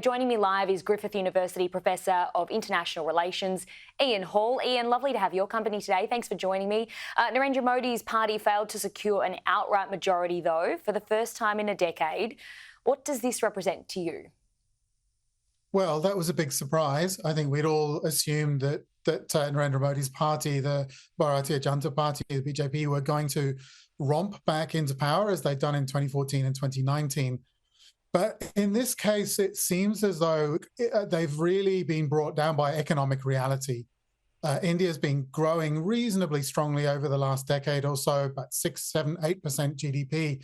Joining me live is Griffith University Professor of International Relations, Ian Hall. Ian, lovely to have your company today. Thanks for joining me. Narendra Modi's party failed to secure an outright majority, though, for the first time in a decade. What does this represent to you? Well, that was a big surprise. I think we'd all assumed that Narendra Modi's party, the Bharatiya Janata Party, the BJP, were going to romp back into power as they'd done in 2014 and 2019. But in this case, it seems as though they've really been brought down by economic reality. India's been growing reasonably strongly over the last decade or so, about 6, 7, 8% GDP.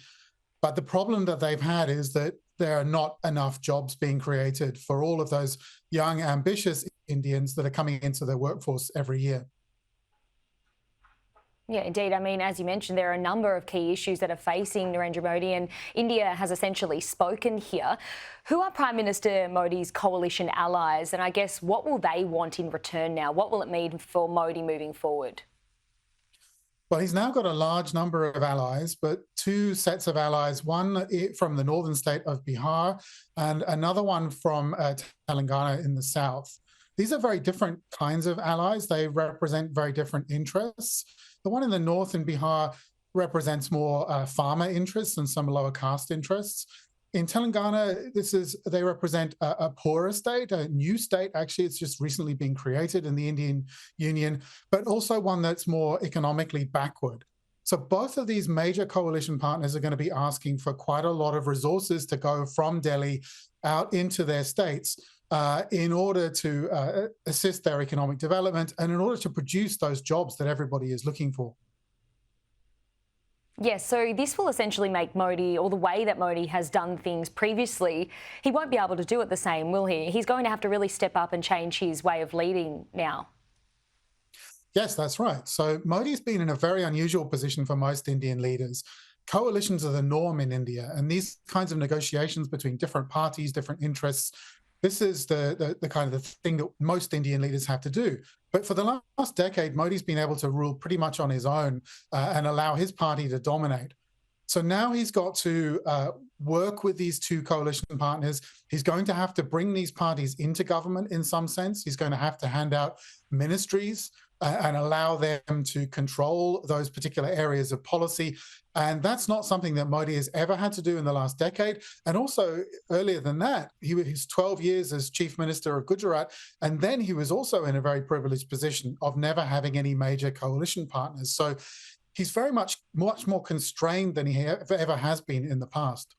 But the problem that they've had is that there are not enough jobs being created for all of those young, ambitious Indians that are coming into the workforce every year. Yeah, indeed. I mean, as you mentioned, there are a number of key issues that are facing Narendra Modi, and India has essentially spoken here. Who are Prime Minister Modi's coalition allies? And I guess what will they want in return now? What will it mean for Modi moving forward? Well, he's now got a large number of allies, but two sets of allies, one from the northern state of Bihar and another one from Telangana in the south. These are very different kinds of allies. They represent very different interests. The one in the north in Bihar represents more farmer interests and some lower caste interests. In Telangana, they represent a poorer state, a new state. Actually, it's just recently been created in the Indian Union, but also one that's more economically backward. So both of these major coalition partners are going to be asking for quite a lot of resources to go from Delhi out into their states in order to assist their economic development and in order to produce those jobs that everybody is looking for. Yes, so this will essentially make Modi, or the way that Modi has done things previously, he won't be able to do it the same, will he? He's going to have to really step up and change his way of leading now. Yes, that's right. So Modi's been in a very unusual position for most Indian leaders. Coalitions are the norm in India, and these kinds of negotiations between different parties, different interests, this is the kind of the thing that most Indian leaders have to do. But for the last decade, Modi's been able to rule pretty much on his own and allow his party to dominate. So now he's got to work with these two coalition partners. He's going to have to bring these parties into government in some sense. He's going to have to hand out ministries and allow them to control those particular areas of policy. And that's not something that Modi has ever had to do in the last decade. And also earlier than that, he was 12 years as chief minister of Gujarat. And then he was also in a very privileged position of never having any major coalition partners. So he's very much more constrained than he ever has been in the past.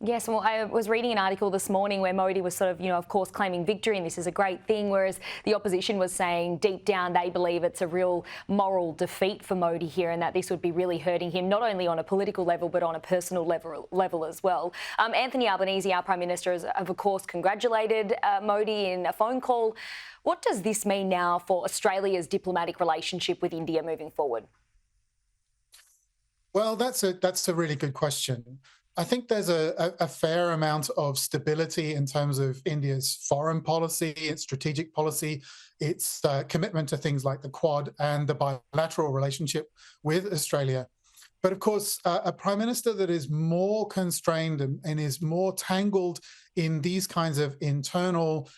Yes, well, I was reading an article this morning where Modi was sort of, of course, claiming victory and this is a great thing, whereas the opposition was saying deep down they believe it's a real moral defeat for Modi here and that this would be really hurting him, not only on a political level but on a personal level as well. Anthony Albanese, our Prime Minister, has, of course, congratulated Modi in a phone call. What does this mean now for Australia's diplomatic relationship with India moving forward? Well, that's a really good question. I think there's a fair amount of stability in terms of India's foreign policy, its strategic policy, its commitment to things like the Quad and the bilateral relationship with Australia. But of course, a prime minister that is more constrained and is more tangled in these kinds of internal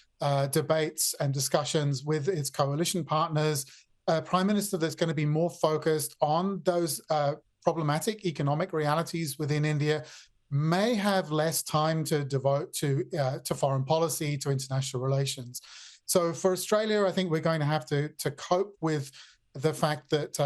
debates and discussions with its coalition partners, a prime minister that's going to be more focused on those problematic economic realities within India may have less time to devote to foreign policy, to international relations. So for Australia, I think we're going to have to cope with the fact that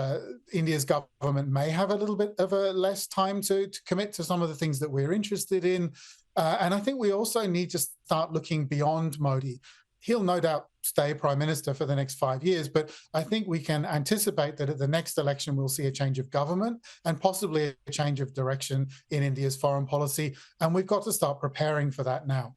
India's government may have a little bit of a less time to commit to some of the things that we're interested in. And I think we also need to start looking beyond Modi. He'll no doubt stay Prime Minister for the next 5 years, but I think we can anticipate that at the next election we'll see a change of government and possibly a change of direction in India's foreign policy. And we've got to start preparing for that now.